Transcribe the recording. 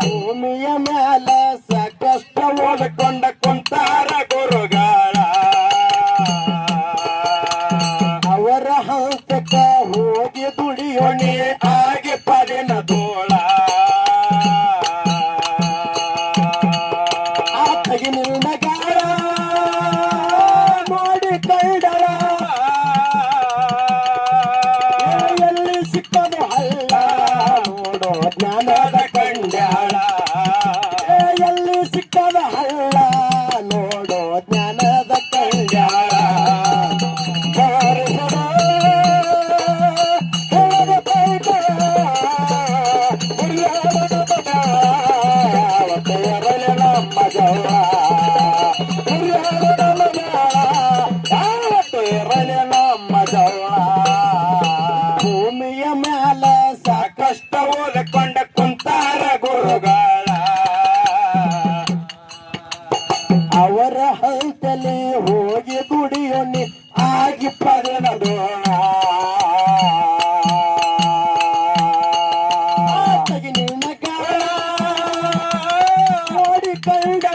ಭೂಮಿಯ ಮ್ಯಾಲ ಸಾಕಷ್ಟ ಓದ್ಕೊಂಡ ಕುಂತಾರ ಗುರುಗಳ ಅವರ ಹಂತಕ ಹೋಗಿ ದುಡಿಯೋಣಿ ಆಗಿ ಪದಿನ ದೋಳ ಆತಗಿ ನಿಲ್ನಗಾರ ನೋಡಿ ಕಂಡಳ ಎಲ್ಲಿ ಸಿಕ್ಕದು ಹಳ್ಳ ನೋಡೋ ಜ್ಞಾನದ ಕಂಡ್ಯಾಳ ಎಲ್ಲಿ ಸಿಕ್ಕದ ಹಳ್ಳ ನೋಡೋ ಜ್ಞಾನದ ಕಂಡ್ಯಾಳ ಭೂಮಿಯ ಮ್ಯಾಲ ಸಾಕಷ್ಟ ಓದಿಕೊಂಡ ಕುಂತಾರ ಗುರುಗಳ ಅವರ ಹಂತಲಿ ಹೋಗಿ ದುಡಿಯೋಣಿ ಆಗಿ ಪದನ ದೋಣ ತಗಿ ನಿನ್ನ ಗಾಳ ನೋಡಿ ಕಂಡ